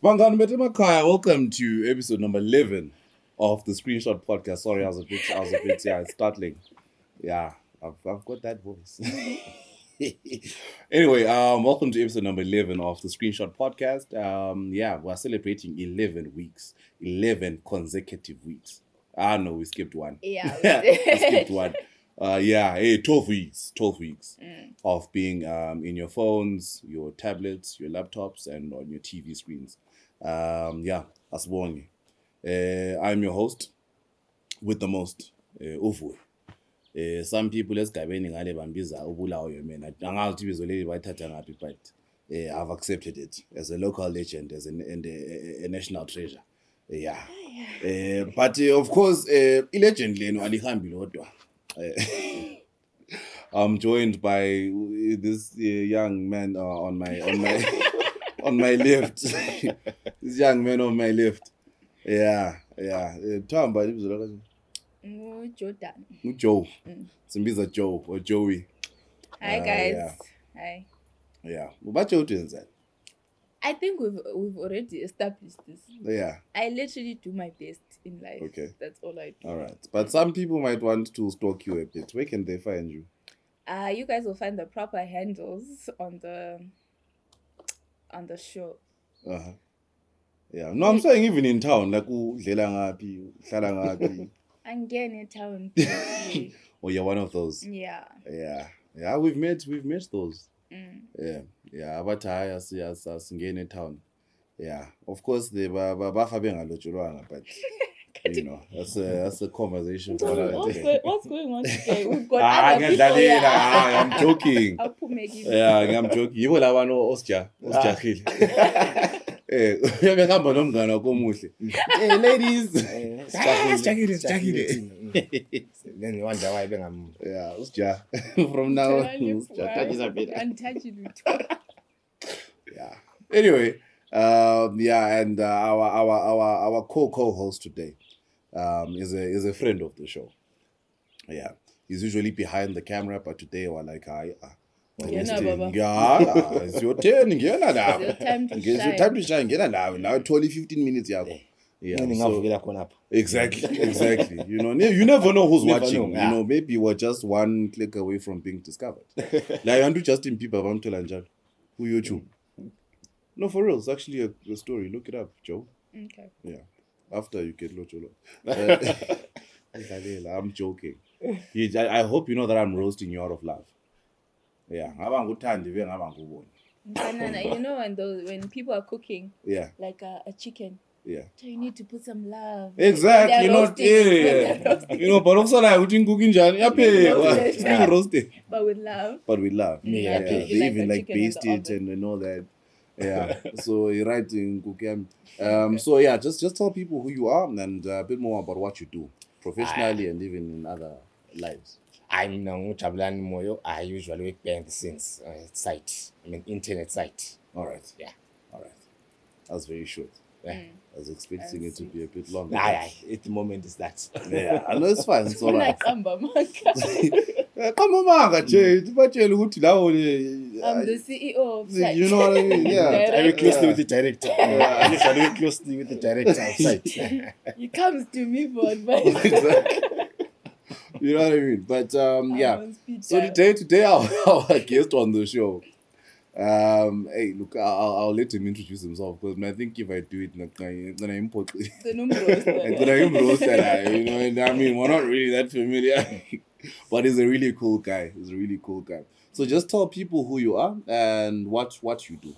Bangani Metemakhaya, welcome to episode number 11 of the Screenshot Podcast. Sorry, I was a bit, it's startling. Yeah, I've got that voice. Anyway, welcome to episode number 11 of the Screenshot Podcast. We're celebrating 11 weeks, 11 consecutive weeks. No, we skipped one. Yeah, we skipped one. 12 weeks of being in your phones, your tablets, your laptops, and on your TV screens. Asibonge. I'm your host with the most, Uvue. Some people esigabeni ngale bambiza uBulawayo mina. Angazi ibizo leli bayithatha ngaphi, but I've accepted it as a local legend, as a national treasure. But of course, legend leno alihambi lodwa. I'm joined by this young man on my on my left. This young man on my left. Tamba ibizo lakho. Jordan. Joe. Simbiza Joe or Joey. Hi guys. Hi. Yeah. What you doing that? I think we've already established this. Yeah. I literally do my best in life. Okay. That's all I do. All right. But some people might want to stalk you a bit. Where can they find you? You guys will find the proper handles on the show. Yeah. No, I'm saying even in town, like udlela ngaphi, uhlala ngaphi. I'm getting in town. Oh, you're one of those. Yeah. Yeah, we've met those. Yeah, but I singene in town. Yeah, of course they bafa bengalotshulwanga, but you know, that's a conversation for another day. What's going on today? We've got other people here. I'm joking. I'm joking. Yibo laba no osjahile. Uyabehamba nomngane wakho omuhle. Hey ladies. Sijahile. Then you wonder why bengam. Yeah, usja. From now on, untouchable. Yeah. Anyway, and our co-host today is a friend of the show. Yeah, he's usually behind the camera, but today we're like, it's your turn. It's your time to shine. Now 20-15 minutes. Exactly. You know, you never know who's watching. You know, maybe we're just one click away from being discovered. Like I do Justin Bieber, who you choose. No, for real, it's actually a story. Look it up, Joe. Okay. Yeah. After you get Locholo. I'm joking. I hope you know that I'm roasting you out of love. Yeah. You know when people are cooking, like a chicken. Yeah. So you need to put some love. Exactly. You know, but also like cooking jan. Being roasted. But with love. Yeah. They even like baste it and all that. Yeah. So you're right in cooking. So yeah, just tell people who you are and a bit more about what you do professionally and even in other lives. I'm Jabulani Moyo. I usually work behind the scenes site. Internet site. All right. Yeah. All right. That's very short. Yeah. I was expecting it to be a bit longer. At the moment it's that. Yeah, I know it's fine. It's all right. Come on, Jay. I'm the CEO of site. You know what I mean? Yeah. I work closely with the director. I usually work closely with the director of site. He comes to me for advice. Exactly. You know what I mean? But So today our guest on the show. Hey, look, I'll let him introduce himself because I think if I do it, I'm gonna import. You know, and I mean, we're not really that familiar, but he's a really cool guy. So just tell people who you are and what you do.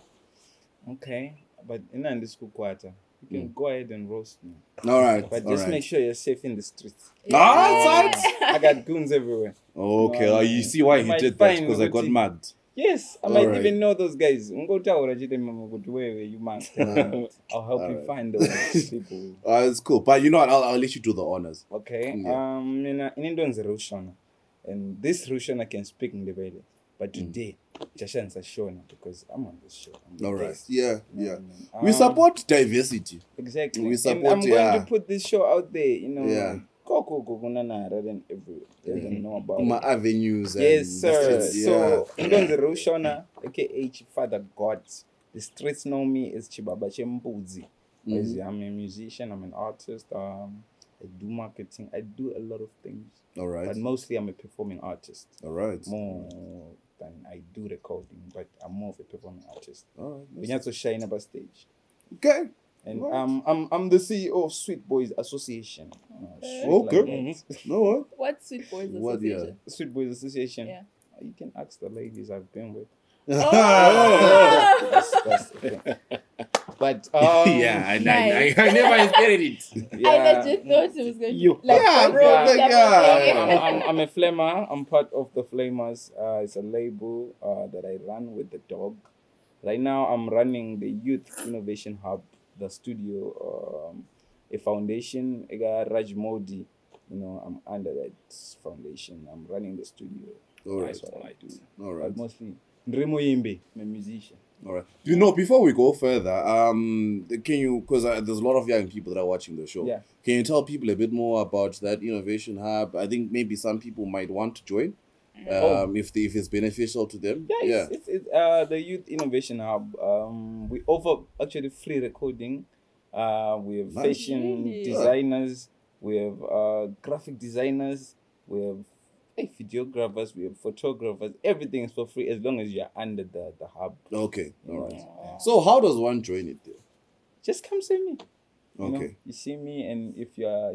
Okay, but in this quarter, you can go ahead and roast me. All right, but just make sure you're safe in the streets. Outside. I got goons everywhere. Okay, you see why he did that because I got mad. Yes, I might even know those guys. Where you must. I'll help you find those people. It's cool, but you know what? I'll let you do the honors. Okay. In Indonesian Rushona, and this Rushona can speak in the Ndebele, but today, Jashan's Shona because I'm on this show. All right. Yeah. We support diversity. Exactly. We support. And I'm going to put this show out there. You know. Yeah. Rather than everywhere. Doesn't know about my avenues. Yes, sir. Yeah. So, Indonesian Rushona, aka Father God, the streets know me as Chibaba Chembudzi. I'm a musician, I'm an artist, I do marketing, I do a lot of things. All right. But mostly I'm a performing artist. All right. More than I do recording, but I'm more of a performing artist. All right. We have to shine about stage. Okay. And right. I'm the CEO of Sweet Boys Association. Okay. No what? What's Sweet Boys Association? Sweet Boys Association. Yeah. You can ask the ladies I've been with. Oh. That's the thing. But yeah, I never experienced it. I legit thought it was going to I'm a flamer. I'm part of the Flamers. It's a label that I run with the dog. Right now, I'm running the Youth Innovation Hub, the studio, a foundation. I got Raj Modi. I'm under that foundation. I'm running the studio. All right. That's what I do. All right. But mostly, Ndremo Yimbe, I'm a musician. All right. Before we go further, can you, because there's a lot of young people that are watching the show. Yeah. Can you tell people a bit more about that innovation hub? I think maybe some people might want to join, if it's beneficial to them. Yeah, it's the Youth Innovation Hub. We offer actually free recording. We have fashion designers. We have graphic designers. We have videographers, we have photographers. Everything is for free as long as you're under the hub. Okay, all right. So how does one join it there? Just come see me. Okay. You see me, and if you're,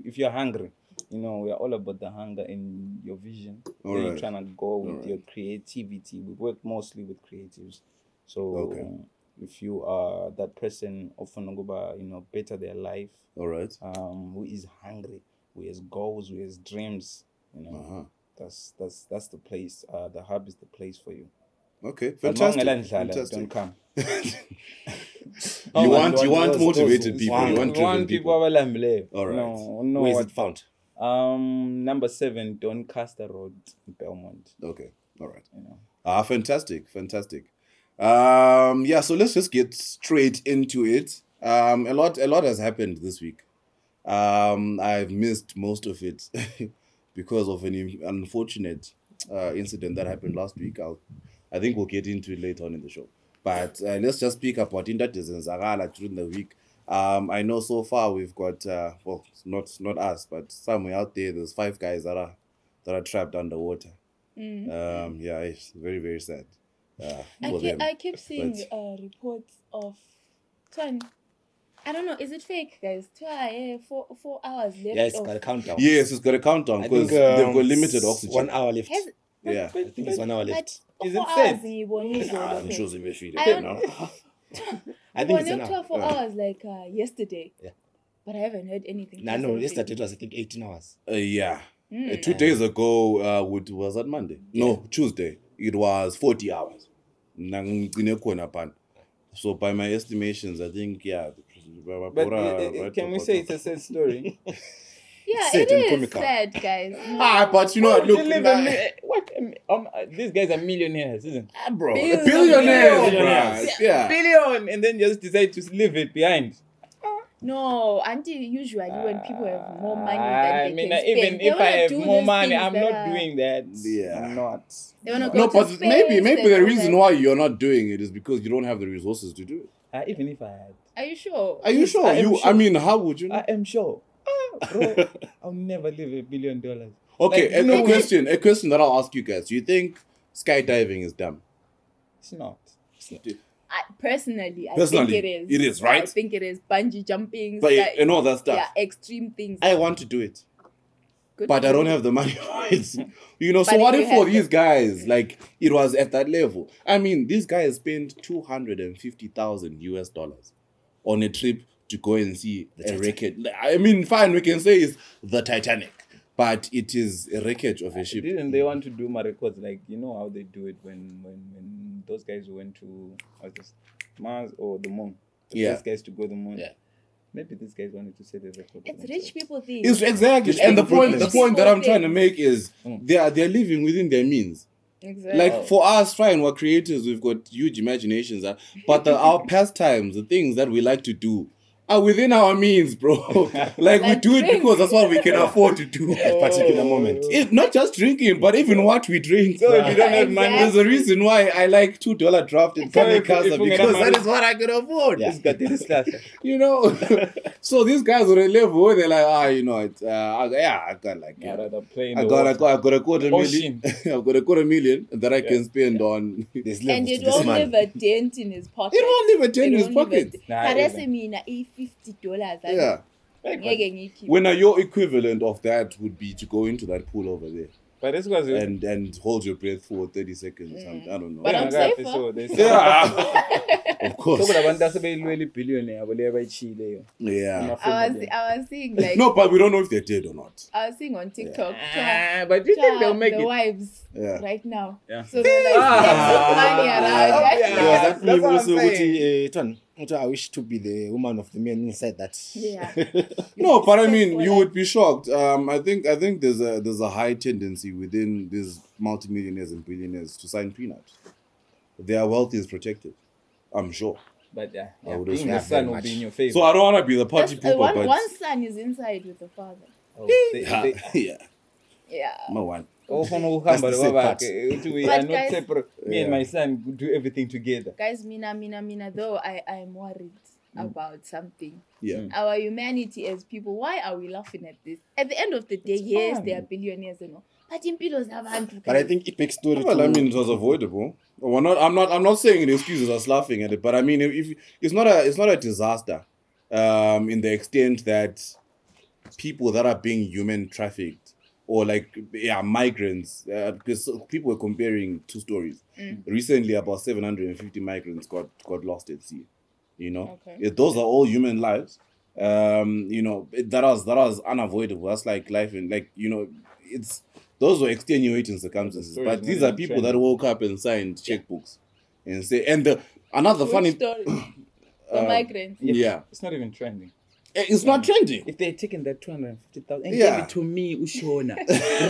if you're hungry, we're all about the hunger and your vision. Where you're trying to go with your creativity. We work mostly with creatives. So if you are that person often better their life. All right. Who is hungry, who has goals, who has dreams. That's the place. The hub is the place for you. Okay, fantastic. Don't come. You want motivated people. You want driven people. All right. No. Where is it found? Number 7, Doncaster Road, Belmont. Okay. All right. Fantastic. So let's just get straight into it. A lot has happened this week. I've missed most of it. Because of an unfortunate incident that happened last week. I think we'll get into it later on in the show. But let's just speak about that during the week. I know so far we've got, not us, but somewhere out there's 5 guys that are trapped underwater. It's very, very sad. I keep seeing reports of 10. I don't know. Is it fake, guys? 4 hours left. Yeah, it's got a countdown. Yes, it's got a countdown because they've got limited oxygen. 1 hour left. I think it's 1 hour left. Is it safe? I'm sure they will feed it now. I think it's an hour. 4 hours like yesterday. Yeah. But I haven't heard anything. No, yesterday it was, I think, 18 hours. 2 days ago, was that Monday? Yeah. No, Tuesday. It was 40 hours. So by my estimations, I think, But can we say it's a sad story? Yeah, it is sad, guys. But look. These guys are millionaires, isn't it? Bro. Billionaires. Yeah. Billion, and then just decide to leave it behind. No, until usually when people have more money than they can spend. Even if I have more money, I'm not doing that. Yeah. I'm not. They want to go to space, maybe the reason why you're not doing it is because you don't have the resources to do it. Even if I had. Are you sure? Are you sure? I mean, how would you know? I am sure. Bro, I'll never live $1 billion. Okay, a question that I'll ask you guys. Do you think skydiving is dumb? It's not. Personally, I think it is. It is, right? I think it is. Bungee jumping. And all that stuff. Yeah, extreme things. I want to do it. But I don't have the money for it. So But what if for these guys, like, it was at that level? I mean, these guys spent $250,000 on a trip to go and see a wreckage. I mean, fine, we can say it's the Titanic, but it is a wreckage of a ship. Didn't they want to do my records? Like, how they do it when those guys went to Mars or the moon? The first guys to go to the moon. Yeah. Maybe these guys wanted to set a record. It's rich people thing. It's exactly. And the point that I'm trying to make is they're living within their means. Exactly. Like for us, fine, we're creators, we've got huge imaginations, but our pastimes, the things that we like to do, are within our means, bro. Like we do it because that's what we can afford to do. At particular moment. It's not just drinking, but even what we drink. So if you don't have money, There's a reason why I like $2 draft in Kamikaze if we get because money- that is what I can afford. Yeah. it's got this class. You know, so these guys are at a level where they're like, you know, it's I got like, I'd rather play in I the got water. a quarter million. I've got a quarter million that I can spend on. There's And levels it to this won't man. leave a dent in his pocket. It won't leave a dent in his It won't leave pocket. a- Nah, Karese it mina $50. Yeah. Ngeke ngiyikhiphe. When your equivalent of that would be to go into that pool over there But this was it. and hold your breath for 30 seconds. I don't know. But I'm Yeah, safer. so they say. Yeah. Of course. So abantu asebeyilwela billionaire bole abayichile yo. Yeah. I was seeing like No, but we don't know if they're dead or not. I was seeing on TikTok But you think they'll make the it? wives Yeah. right now. Yeah. So they're like flexing money around. Yeah. There was that That's meme what I'm also saying. which I wish to be the woman of the men inside that. Yeah. No, but I mean, Successful, you like- would be shocked. I think there's a high tendency within these multimillionaires and billionaires to sign prenups. Their wealth is protected. I'm sure. But yeah, I would being assume the that son very will much. be in your favor. So I don't want to be the party That's- pooper, one, but one son is inside with the father. Oh, yeah, Yeah. my one. Oh, no, That's the sad part. we But are not guys- separate. Me and Yeah. my son could do everything together. Guys, mina, though I am worried about something. Yeah. Our humanity as people, why are we laughing at this? At the end of the day, yes, fun. they are billionaires and all. But impilo zabantu. But I think it makes story Well, I to mean, it was avoidable. I'm not saying the excuses us laughing at it, but I mean, if it's not a disaster, in the extent that people that are being human trafficked or like migrants, because people were comparing two stories. Recently, about 750 migrants got lost at sea. You know, Okay. those are all human lives. You know, that was unavoidable. That's like life, and like, you know, those were extenuating circumstances. story But is these not are even people that trending. woke up and signed checkbooks and say, and another Which funny, story? The migrants. yeah, It's not even trending. it's not trending. If they had taken that 250,000 and Yeah. gave it to me, Ushona,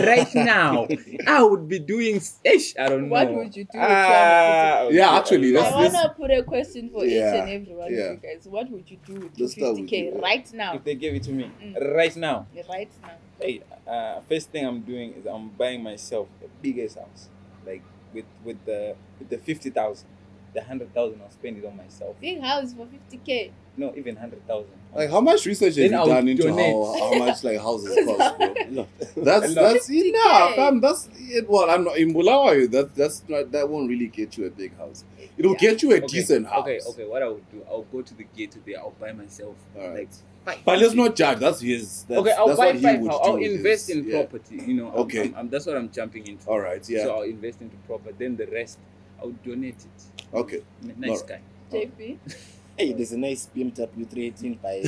right now, I would be doing. I don't know. What would you do with Yeah, actually, I That's want this- to put a question for Yeah, each and every one yeah. of you guys. What would you do with Let's start with 250K you. right now? If they gave it to me, right now, Right now. hey, first thing I'm doing is I'm buying myself the biggest house, like with the 50,000, the 100,000 I'll spend it on myself. Big house for 50K. No, even 100,000. Like, how much research have Then you I'll done into donate. how much like houses cost, bro? No. That's 50K. enough, fam. That's it. Well, I'm not in Bulawayo. That won't really get you a big house. It'll Yeah. get you a decent house. Okay. What I would do, I'll go to the gate there. I'll buy myself All right. like 5. But let's not judge. That's his. That's, Okay, I'll that's buy what he 5. would I'll do with invest his- in yeah. property. You know. Okay. That's what I'm jumping into. All right. Yeah. So I'll invest into property. Then the rest, I'll donate it. Okay. Nice Alright. guy. JP. Hey, there's a nice BMW 318 by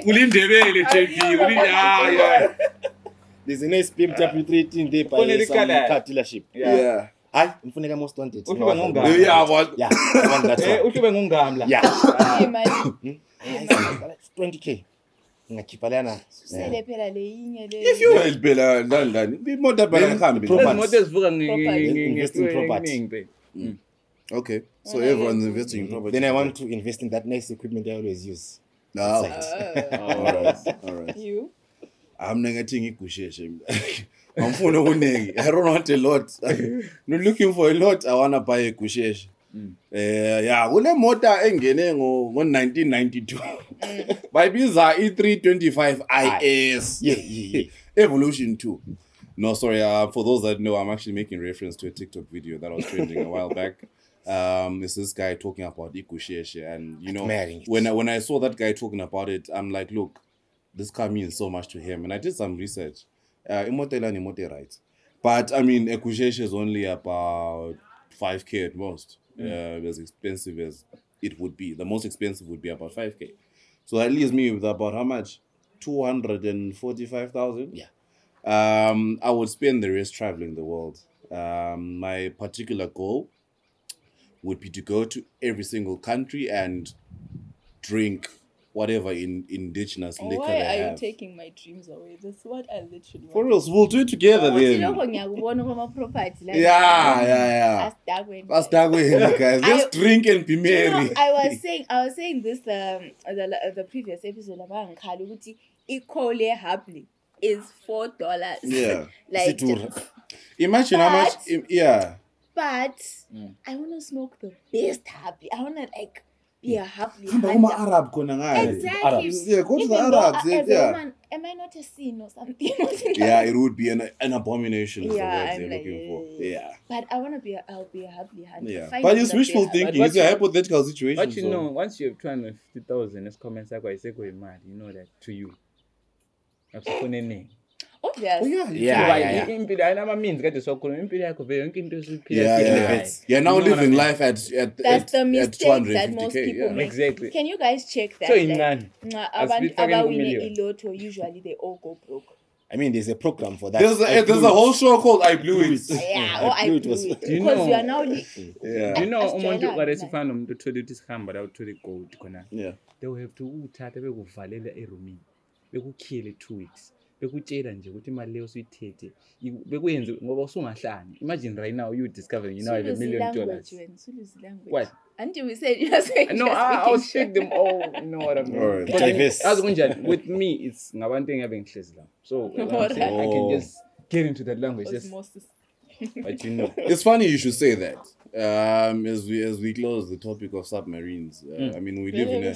Ulindebele, JP. Yeah. there's a nice BMW 318 there by Only the some colour. car dealership. Yeah. Hi, Mfuneka most wanted. Uhlupha No, ngongaba. Yeah. What? Yeah, I want that Eh, one. uhlube ngongamla. Yeah. Imali. 20K. Ngakhipha lana. Sele phela le yinye le. If you help London, be more than Then can be. proper- Lezi moto ezivuka Invest in property. Okay. So everyone's investing in property. Then I want to invest in that nice equipment I always use. No. Oh. All right. All right. You? I'm not getting igusheshe. I'm for no I don't want a lot. Not looking for a lot. I wanna buy a gusheshe. Yeah, kule mota engene ngo 1992. Bayibiza E325 IS. Yeah. Evolution 2. No, sorry. For those that know, I'm actually making reference to a TikTok video that was trending a while back. It's this guy talking about igusheshe, and you know, Admiring it. when I saw that guy talking about it, I'm like, look, this car means so much to him, and I did some research. Imote right, but I mean, igusheshe is only about 5K at most. As expensive as it would be, the most expensive would be about 5K. So that leaves me with about how much? 245,000. Yeah. I would spend the rest traveling the world. My particular goal would be to go to every single country and drink whatever indigenous liquor Why they are have. you taking my dreams away? That's what I literally want. For real, we'll do it together then. Yeah. That's that way, guys. Let's drink and be merry. I was saying this the previous episode about Nkalu Ikole Habli is $4. Yeah. Like imagine how much. Yeah. But I want to smoke the best Habli. I want to like be a Habli. Arab Exactly. Yeah, go to the Even though Arabs. as a Yeah. woman, am I not a sin or something? Yeah, it would be an abomination. Is Yeah, the words I'm they're like, looking for. Yeah. But I'll be a Habli hunter. Yeah. Find But me it's the wishful best thinking. Habli. It's a hypothetical situation. But you so- know, once you have 250,000 as comments, I say go mad. You know that to you. Obviously. Oh, yeah. Yeah. Impilo ayinama means kade sokhuluma impilo yakho vele yonke into esiphila Yeah, siphila. You're now You know what I living mean? life at That's the at mistake that 250K, most people yeah. make. Exactly. Can you guys check that? So in none. Abantu Asifake abawine million. iLotto, usually they all go broke. I mean, there's a program for that. There's a whole show called I Blew It. Yeah, or I blew it blew was- it. Do you Because know- you are now Yeah. Do you know Asijwayelanga umuntu naye. esifana nomuntu othole ukuthi sihamba la uthole gold khona. Yeah. They will have to uthatha bekuvalela eroomini. Bekukhiyele 2 weeks. Bekutshela nje ukuthi imali leyo usuyithethe. Bekuyenze ngoba usungahlani. Imagine right now you discovering you now have $1 million. Suluzi language. What? Until we said you are saying No, I'll speak them all. You know what I mean? Alright. But Diverse. as kunjani, with me, it's ngabantu engiyabe ngihlezi la. So I can just get into that language. Just, Osmosis. but you know. It's funny you should say that. As we close the topic of submarines, I mean we live in a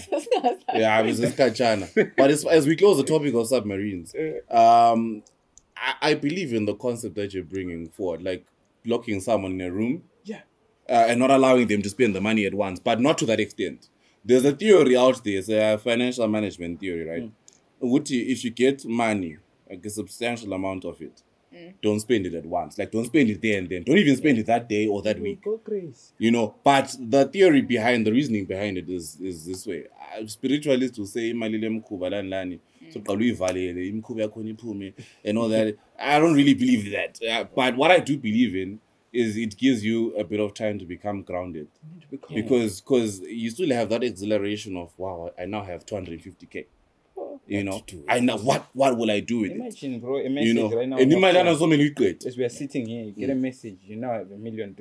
yeah, I was just Kachana. But as we close the topic of submarines, I believe in the concept that you're bringing forward, like locking someone in a room, and not allowing them to spend the money at once, but not to that extent. There's a theory out there, it's a financial management theory, right? Which if you get money, like a substantial amount of it, don't spend it at once. Like don't spend it there and then. Don't even spend it that day or that week. Go crazy. You know, but the theory behind the reasoning behind it is this way. Spiritualists will say imalile mkhuba lani lani so qala uyivalele imkhuba yakho iphume and all that. I don't really believe that. But what I do believe in is it gives you a bit of time to become grounded. Because you still have that exhilaration of wow, I now have 250K. You know, I know what will I do with it? Imagine, bro, a message You know, right now. and on your imagine phone. so many great. As we are sitting here, you get a message. You now have $1 million.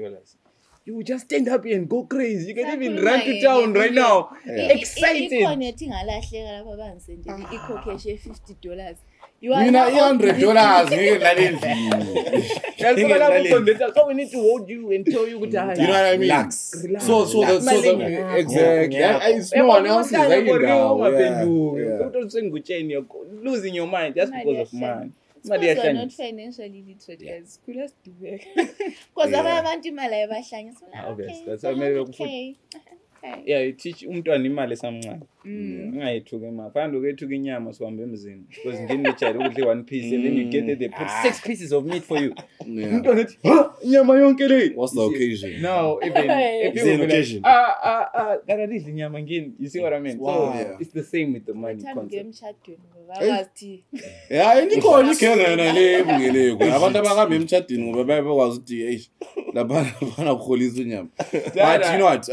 You will just stand up here and go crazy. You can even run to town right now. Excited. ikhona ethi ngalahleka lapha bangisendele ikhokeshe $50. You are Mina now $100 ngeke lale endlini. So we need to hold you and tell you good time. You know what I mean? Relax. So the exactly. It's no one else's idea. You're losing your mind just because of man. because you are not financially literate, guys. Could us do that? Because abantu imali ayibahlanye. So like, Obvious. okay, That's why maybe okay. Okay. Yeah, you teach umntwana imali esamncane. Ungayithuki imali. Fanele ukethuka inyama sihambe emzini. Because ngini lechayile ukudle 1 piece and then you get there they put 6 pieces of meat for you. Umntwana ethi, "Ha, inyama yonke le." What's the occasion? No, even if It's you an be occasion. like, kadadidla inyama ngini. You see what I mean? Wow. So Yeah. it's the same with the money Time concept. emshadweni ngoba akazi Yeah, indikhona ikhenge yona le ebungeleko. Abantu abahamba emshadweni ngoba bayakwazi ukuthi hey labana ukholisa inyama. But you know what?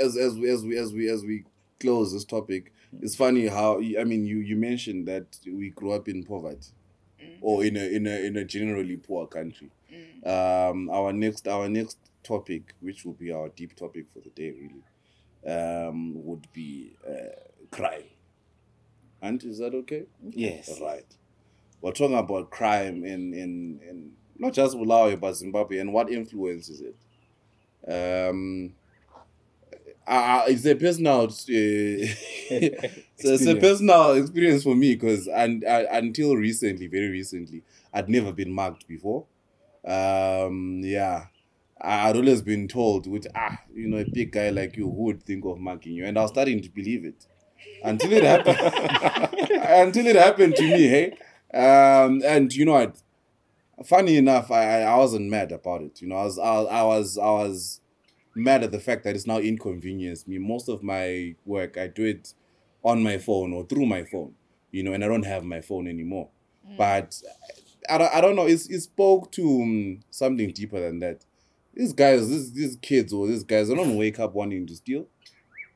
As we close this topic, it's funny how I mean you mentioned that we grew up in poverty or in a generally poor country. Our next topic, which will be our deep topic for the day, really, would be crime. And is that okay? Yes. Right. We're talking about crime in not just Bulawayo but Zimbabwe and what influences it. It's a personal it's a personal experience for me because until recently, very recently, I'd never been mugged before. I'd always been told with you know, a big guy like you, who would think of mugging you? And I was starting to believe it. Until it happened until it happened to me, hey. And you know what? Funny enough, I wasn't mad about it. You know, I was mad at the fact that it's now inconvenienced me. Most of my work, I do it on my phone or through my phone, you know, and I don't have my phone anymore. But I don't know, it spoke to something deeper than that. These guys, these kids or these guys, they don't wake up wanting to steal.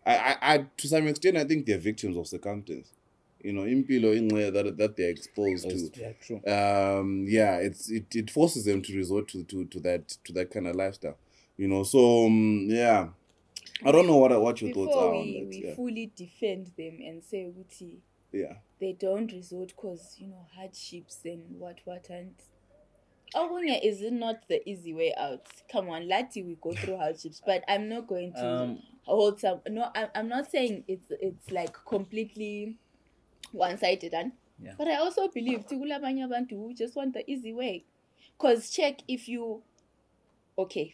I to some extent, I think they're victims of circumstance. Impilo in that they're exposed to. Yeah, true. It forces them to resort to that kind of lifestyle. So yeah. I don't know what your thoughts are on that. Before we fully defend them and say, Uti, they don't resort because, hardships and what, and Ogunya is not the easy way out. Come on, Lati, we go through hardships, but I'm not going to hold some. No, I'm not saying it's like completely one-sided, but I also believe Tigula Banyabantu who just want the easy way. Cause check if you,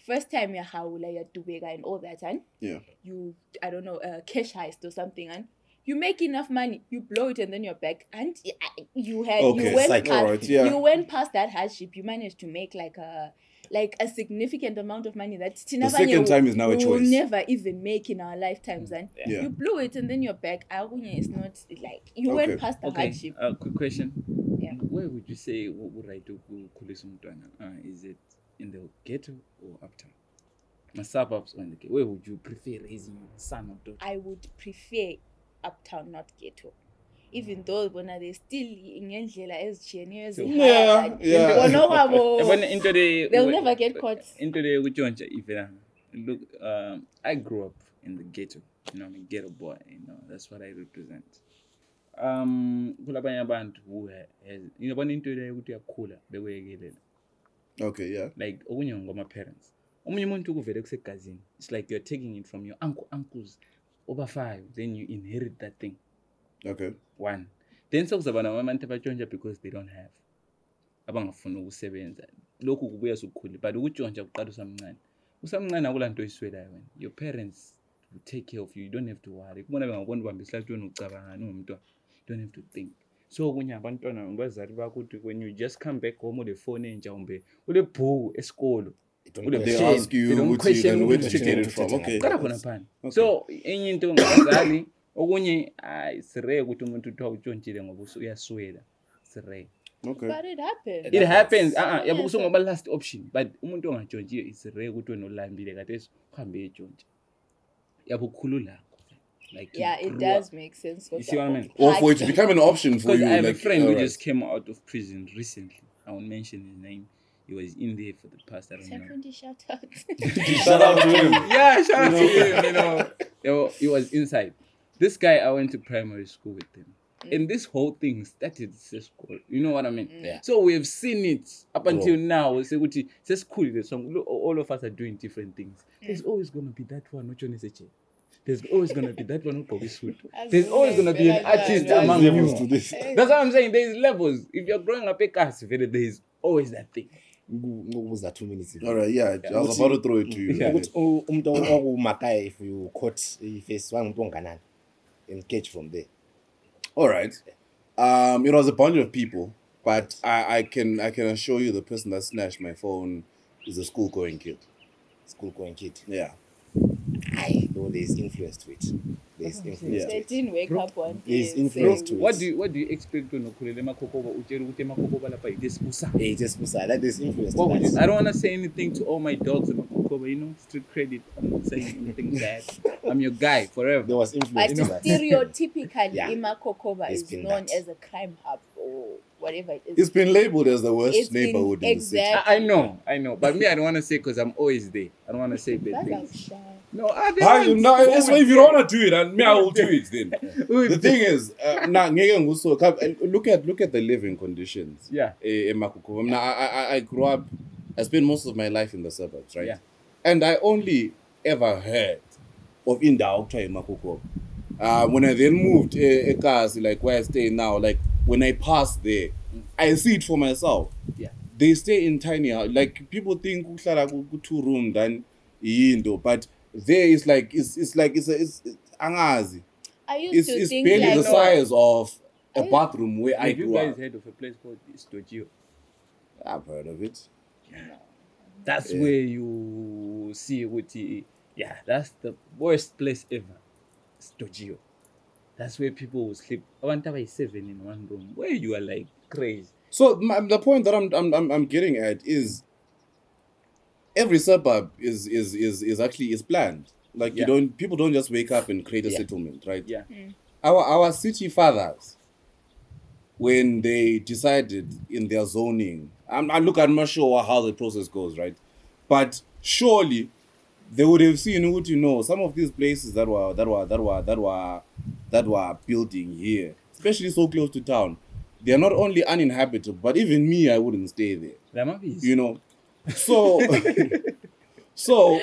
first time you're haula, you're dubega and all that, and you, I don't know, cash heist or something, and you make enough money, you blow it, and then you're back, and you went past that hardship. You managed to make like a significant amount of money that the second time is now a choice. We'll never even make in our lifetimes, and you blew it, and then you're back. It's not like you went past the hardship. Quick question. Yeah. Where would you say right to is it in the ghetto or uptown? The suburbs or in the ghetto? Where would you prefer raising your son or daughter? I would prefer uptown, not ghetto. Even though they still ngendlela ezitshiyeneyo they'll never get caught. Into the Ujonja, look, I grew up in the ghetto. I'm a ghetto boy. That's what I represent. Kulabanye abantu who has into the ukuthi yakhula bekuyekela. Okay, yeah. Like okunye ngoma parents. Omunye umuntu ukuvele kusegazini. It's like you're taking it from your uncles over 5, then you inherit that thing. Okay. 1. Then sokuzaba nabantu abatshontsha because they don't have. Abangafuna ukusebenza. Lokhu kubuya sokukhula, but ukutshontsha kuqala usamncane. Usamncane akulanto oyiswelayo wena. Your parents will take care of you. You don't have to worry. Kubona bengabona ubambisela ntoni ucabanga ngomntwana. You don't have to think. So kunye abantwana ngibazali bakho ukuthi when you just come back home with the phone entsha umbe ulebhuku esikolo. They ask you where did you get it from? Okay. So enye into ngabazali okunye sire ukuthi umuntu uthiwa utshontshile ngoba uyaswela sire. Okay. But it happens. It happens. Yabo kusungoba last option, but umuntu ongatshontshile is rare ukuthi wenolambile kade uhambe etshontsha. Yabo khulula. Like it does make sense. You see what I mean? Or for it to become an option for you. I have a friend who just came out of prison recently. I won't mention his name. He was in there for the past, I don't know. Shout out. Shout out to him. Yeah, shout out to him. He was inside. This guy, I went to primary school with him. And this whole thing started at school. You know what I mean? Yeah. So we have seen it up until now. We say, it's school. All of us are doing different things. There's always going to be that one which one is a chick. There's always going to be that one who probably suit. There's always going to be an artist among you. That's what I'm saying. There's levels. If you're growing up a cast, there is always that thing. What was that 2 minutes ago? All right, yeah. I was about to throw it to you. If you caught face one and catch from there. All right. It was a bunch of people, but I can assure you the person that snatched my phone is a school-going kid. School-going kid. Yeah. Though there's influence to it. There's influence to They it. didn't wake up one day. There's influence to it. What do you expect to know? Hey, just beside that, there's influence to I that. don't want to say anything to all my dogs in Makokoba, street credit. I'm not saying anything bad. I'm your guy forever. There was influence But to that. stereotypically, Yeah. Imakokoba It's is been known that. as a crime hub or whatever it is. It's been labeled as the worst It's been- neighborhood in the city. exactly. I know. But me, I don't want to say because I'm always there. I don't want to say bad That's things. shy. No, That's why if you don't want to do it, and me, I will do it then. The thing is, look at the living conditions. Yeah. In Makoko. Now, I grew up, I spent most of my life in the suburbs, right? Yeah. And I only ever heard of Indaukta in Makoko. When I then moved Ekasi, like where I stay now, like when I pass there, I see it for myself. Yeah. They stay in tiny house. Like people think kuhlala ku 2-room than indo, but there is like it's angazi. I used to It's think barely like the size of a bathroom where I Have you grew guys up. heard of a place called Stogio? I've heard of it. That's where you see that's the worst place ever. Stogio. That's where people will sleep. I want to have 7 in one room. Where you are like crazy. So the point that I'm getting at is every suburb is actually planned. Like Yeah. people don't just wake up and create a Yeah. settlement, right? Yeah. Our city fathers, when they decided in their zoning, I'm not sure how the process goes, right? But surely they would have seen what some of these places that were building here, especially so close to town, they are not only uninhabitable, but even me, I wouldn't stay there. So so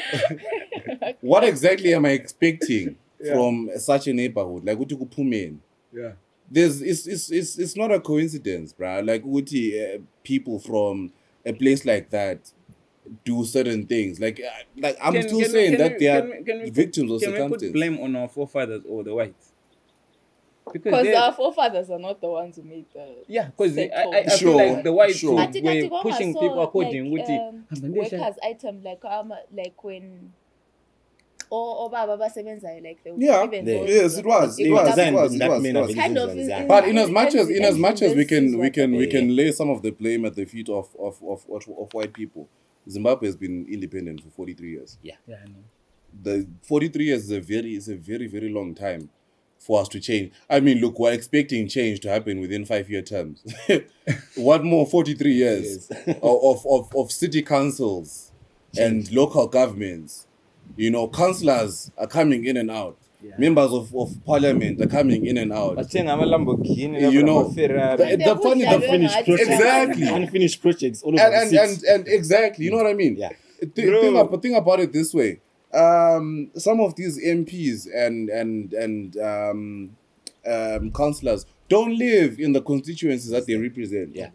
what exactly am I expecting from such a neighborhood? Like uthi kuphumeni? Yeah. It's not a coincidence, bruh. Like uthi people from a place like that do certain things. Like I'm still saying that they are victims of circumstance. Can we put blame on our forefathers or the whites? Because our forefathers are not the ones who made the because I Sure, feel like the whites sure. were Kati pushing saw, people according like, with workers item like when or baba basebenzayo, like they would Yeah, even yeah. those Yes, it was. They It were was. designed It was. in It that was. It manner, was. kind of in- But in as much as and we this is what can lay some of the blame at the feet of white people, Zimbabwe has been independent for 43 years. Yeah, I know. The 43 years is a very very long time for us to change. I mean, look, we're expecting change to happen within 5-year terms. What more 43 years of city councils and local governments? Councillors are coming in and out. Yeah. Members of parliament are coming in and out. Bathenga ama-Lamborghini, The funny, But Unfinished they're projects. Exactly. Unfinished projects all over the city. and exactly, you know what I mean? Yeah. Think about it this way. Some of these MPs and councillors don't live in the constituencies that they represent. Yeah.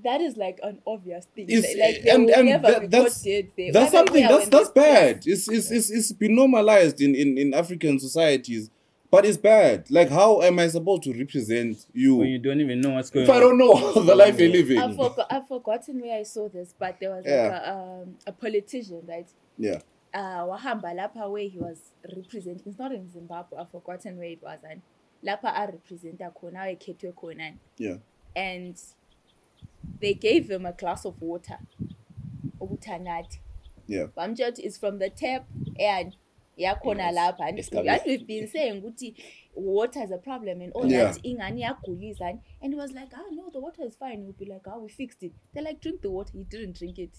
that is like an obvious thing. It's- Like they and- will and never that- be that's- caught dead there. That's Why something when that's this bad. place- It's been normalized in African societies, but it's bad. Like, how am I supposed to represent you When you don't even know what's going if I don't know the life you're living? I've forgotten where I saw this, but there was like a politician, right? Yeah. Wahamba Lapa, where he was representing. It's not in Zimbabwe. I've forgotten where it was. And Lapa are representa Kona, Ketwe Konan. Yeah. And they gave him a glass of water. Ubutanati. Yeah. Bamjot is from the tap and yakona Lapa. And we've been saying Guti water is a problem and all Yeah. that. Ingani yakugizan. And he was like, no, the water is fine. We'll be like, we fixed it. They're like, drink the water. He didn't drink it.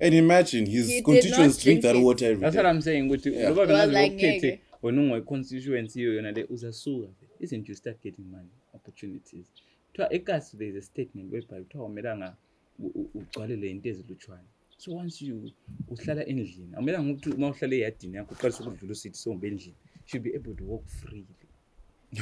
And imagine his He did constituents not drink drink that it. water every That's day. what I'm saying. Ukuthi Yeah. ngoba It was vele like lokuphethe ngeke. wena ungoyi-constituency yona le uzasuka. Isn't you start getting money, opportunities. Kuthiwa eKasi there is a statement whereby kuthiwa awumelanga ugcwalele into ezilutshwane. So once uhlala endlini, awumelanga ukuthi uma uhlala eyadini yakho uqalise ukudlula usithi sombe endlini. You should be able to walk freely.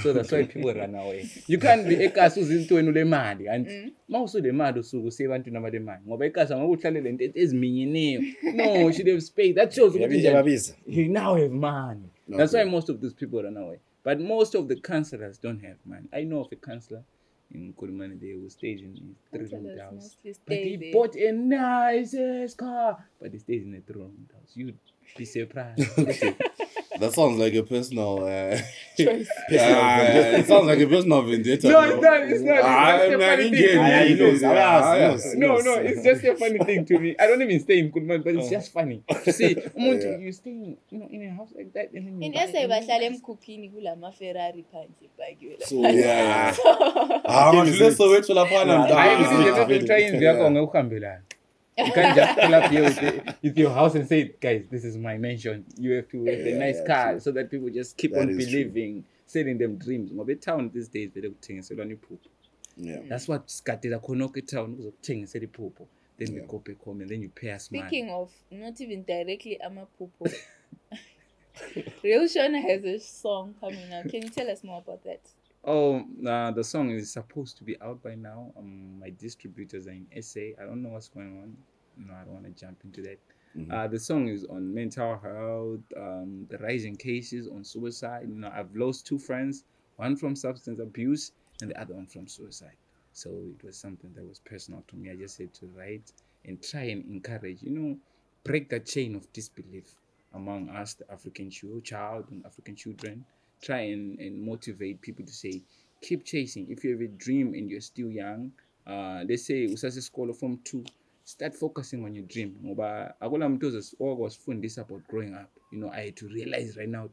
So that's why people run away. You can't be eKasi uzintweni le mali and mawusule mali usuku usiye ebantwini abalemali ngoba eKasi ngoba uhlalele into eziminyeneyo. No, you should have space. That shows Yabiza. you now have money. Okay. That's why most of these people run away. But most of the councillors don't have money. I know of a councillor in Kurumani, they will stay in a 3-room Councillors house. mostly But stay he there. bought a nicest car, but he stays in a 3-room house. You'd be surprised. That sounds like a personal. Choice. It sounds like a personal vendetta. No, it's not. It's not. Ah, It's just a man, funny he thing. gave me- He knows. No, it's just a funny thing to me. I don't even stay in Kurumani, but it's just funny. You see, Yeah. you stay in a house like that, and then you In buy SA a new bahlala house. emkhukhini kulama Ferrari phansi epakiwe. So Yeah. Let's so wait till I find Yeah, out. I Ah, even yeah. just try and Yeah. ukuhambelana. You can't just pull up here with your house and say, guys, this is my mansion. You have to have a nice car so that people just keep That on is true. believing, selling them dreams. Ngoba town these days vele kuthengiselwa iphupho. Yeah. That's what sikadela khona town kuzokuthengisela iphupho. Then we Yeah. go back home and then you pay us money. Speaking of, not even directly Amapupo. Real Shona has a song coming out. Can you tell us more about that? Oh, the song is supposed to be out by now. My distributors are in SA. I don't know what's going on. No, I don't want to jump into that. The song is on mental health, the rising cases on suicide. I've lost 2 friends, one from substance abuse and the other one from suicide. So it was something that was personal to me. I just had to write and try and encourage, break that chain of disbelief among us, the African child and African children. Try and motivate people to say, keep chasing. If you have a dream and you're still young, let's say usase school form 2, start focusing on your dream. Ngoba akula muntu ozosifundisa about growing up. I had to realize right now,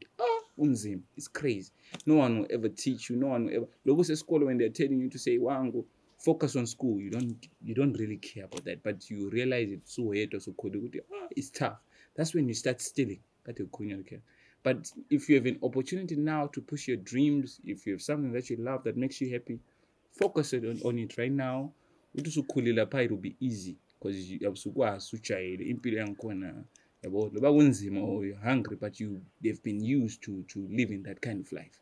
unzima, it's crazy. No one will ever teach you. No one will ever. Logo school when they're telling you to say, "Wango, focus on school." You don't really care about that, but you realize it's so weird or so cold. It's tough. That's when you start stealing. But if you have an opportunity now to push your dreams, if you have something that you love that makes you happy, focus on it right now. It will be easy because you have or you're hungry, but they've been used to living that kind of life.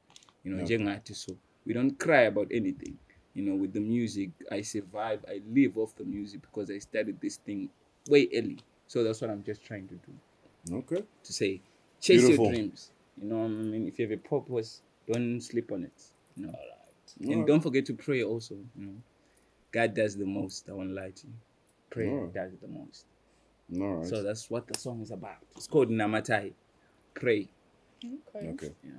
So we don't cry about anything. With the music, I survive, I live off the music because I started this thing way early. So that's what I'm just trying to do. Okay. To say, chase Beautiful. your dreams. If you have a purpose, don't sleep on it. All right. And don't forget to pray also. God does the most. I won't lie to you. Prayer does the most. All right. So that's what the song is about. It's called Namatai. Pray. Okay. Yeah.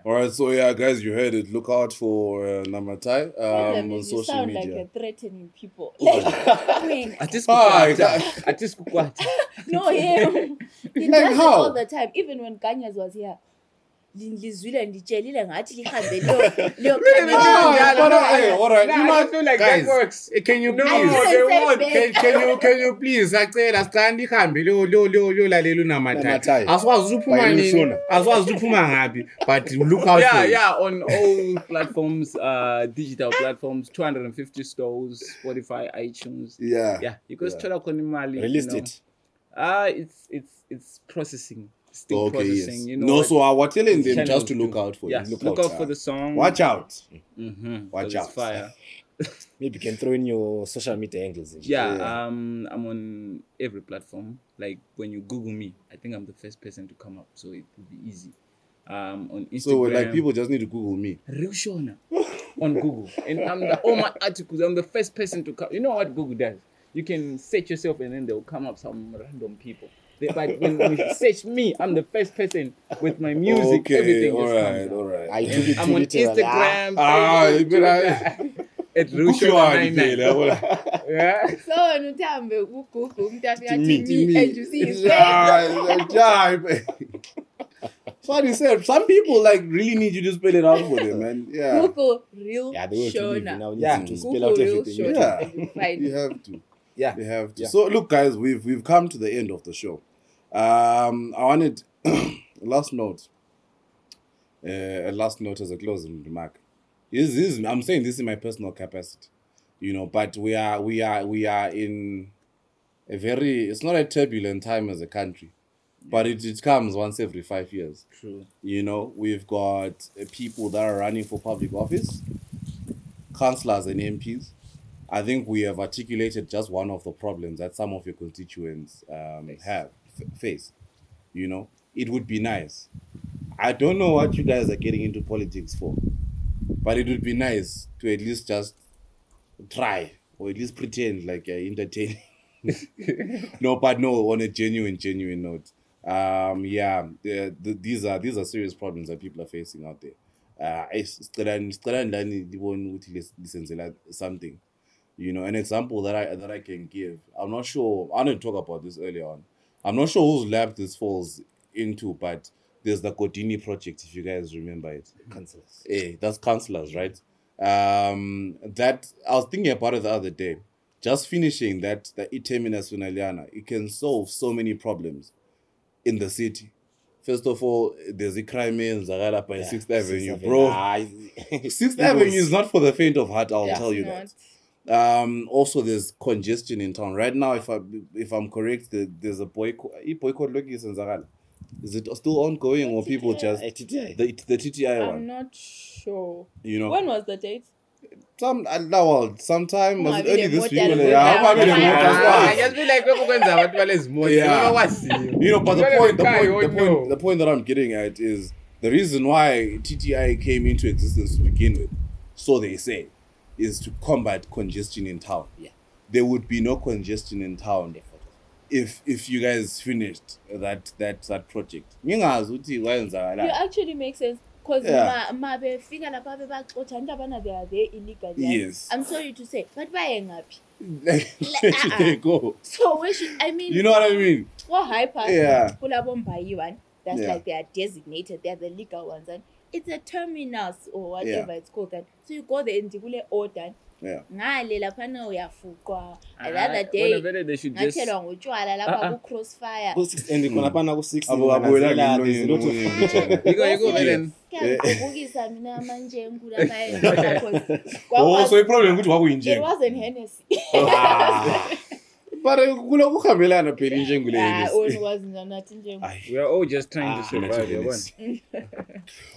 All right, so yeah, guys, you heard it. Look out for Namatai on you social sound media. like you're threatening people. Like, no, yeah. He does it all the time. Even when Ganyas was here. Lizwile nditshelile ngathi lihambe all right. I feel like guys, that works. Can you No, please? they won't. Can you please acela siqala ihambe lalela uNamatai. Aswazi uphuma ngapi, but look out for it. Yeah, on all platforms, digital platforms, 250 stores, Spotify, iTunes. Yeah. You guys try to Released it. It's processing. Still Okay, processing. yes. No, so I was telling them channels just to look out for it. Look out for the song. Watch out. Watch out. Fire. Maybe you can throw in your social media angles. I'm on every platform. Like when you Google me, I think I'm the first person to come up, so it will be easy. On Instagram. So like people just need to Google me. Real Shona on Google, and all my articles. I'm the first person to come. You know what Google does? You can search yourself, and then there will come up some random people. But when you search me, I'm the first person with my music. Everything all just right. I'm on Instagram. At Rusho. Yeah. So utambe uGoogle umuntu afika me and you see his face. So what he said, some people like really need you to spell it out for them, man. Yeah. Google real They will Shona. now Yeah. to spell Google out real everything. Shona. Yeah. And you find You it. have to. Yeah. You have to. Yeah. So look, guys, we've come to the end of the show. I wanted last note as a closing remark. I'm saying this in my personal capacity, but we are in a very, it's not a turbulent time as a country, but it comes once every 5 years. True. We've got people that are running for public office, councillors and MPs. I think we have articulated just one of the problems that some of your constituents face. It would be nice. I don't know what you guys are getting into politics for, but it would be nice to at least just try or at least pretend like you're entertaining. No, on a genuine note. These are serious problems that people are facing out there. Something. An example that I can give. I'm not sure. I didn't talk about this earlier on. I'm not sure whose lab this falls into, but there's the Godini project, if you guys remember it. Councillors. That's councillors, right? That I was thinking about it the other day. Just finishing that, the E-Terminus Finaliana, it can solve so many problems in the city. First of all, there's a crime in Zagala by 6th Avenue, bro. 6th Avenue is not for the faint of heart, I'll tell you that. Also, there's congestion in town right now. If I'm correct, there's a boycott. Boycott Lokis in Zagala. Is it still ongoing, or people just TTI? The TTI one? I'm not sure. When was the date? Sometime was it early this week? I just feel like But the point that I'm getting at is the reason why TTI came into existence to begin with, so they say, is to combat congestion in town. Yeah. There would be no congestion in town if you guys finished that project. You actually make sense. Because they are there illegally. Yes. I'm sorry to say, but why ngapi? They go. So where should you know what I mean? Go hyper. Yeah. Pull up on buy one. That's like they are designated. They're the legal ones, and it's a terminus or whatever it's called. That so you go there and you order. Yeah. Ngale lapha uyafuqwa. Another day they should just ngathelwa ngotshwala lapha ku crossfire. And khonapha ku-6 Abuyela there's a lot of you go then. Ngiyabukisa mina manje ngulapha So i-problem ukuthi It kwakuyinje. wasn't Hennessy. But kula kuhambelana phela injengu le. We are all just trying to survive.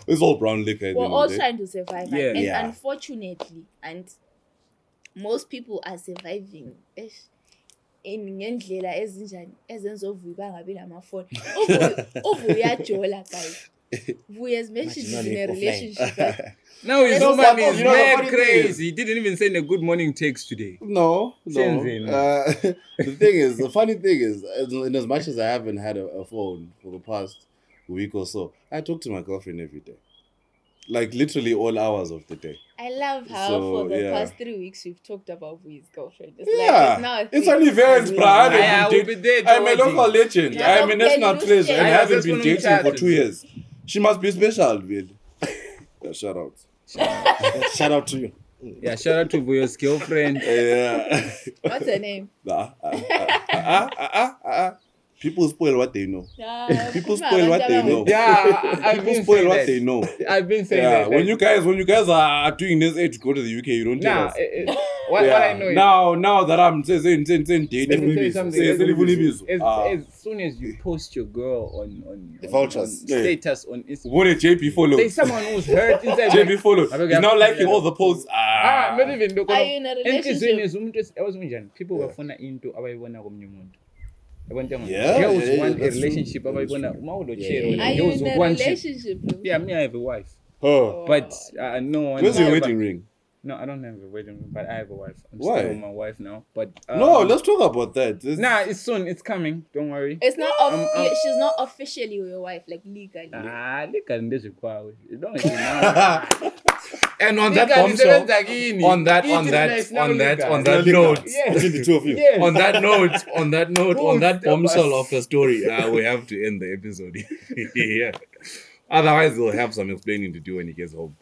It's all brown liquor. We're all trying to survive. Yeah. And unfortunately, and most people are surviving in ngendlela ezinjani ezenzovuya bangabi namafoni. Uvuya uyajola guys. Vuya has mentioned he's in a relationship. Now his So woman is you know, mad funny crazy. He didn't even send a good morning text today. No. Senzeni. The funny thing is, in as much as I haven't had a phone for the past week or so, I talk to my girlfriend every day. Like literally all hours of the day. I love how for the past 3 weeks we've talked about Vuya's girlfriend. It's like it's now it's an event, bro. I will be there. I'm a local legend. I'm a national treasure. And I haven't been just dating for 2 years. She must be special, Bill. Yeah, shout out. shout out to you. Yeah, shout out to Vuya's girlfriend. Yeah. What's her name? People spoil what they know. People Kuma spoil what they abantu know. Yeah, I've People been spoil saying what that. they know. I've been saying Yeah, that. when you guys are doing this age to go to the UK, you don't tell Nah, us. what I know is Now that I'm saying let me tell you something. As soon as you post your girl on The vultures. status on Instagram, What did JP follow? there's someone who's hurt inside. JP follow. He's now liking all the posts. Not even look. Are you in a relationship? People bafuna into abayibona komnye umuntu. Yeah, Girls yeah, want a that's true. relationship abayibona Are you in a relationship? Yeah, me, I have a wife. Huh. But no one. Where's your wedding ring? No, I don't have a wedding ring, but I have a wife. I'm Why? still with my wife now. But No, let's talk about that. Nah, it's soon. It's coming. Don't worry. It's not. She's not officially your wife, like legally. Look at this require. Don't you know? And on that Legal bombshell, is on that note, Yeah. Between the two of you. Yeah. on that bombshell of a story, we have to end the episode. Yeah. Otherwise, we'll have some explaining to do when he gets home.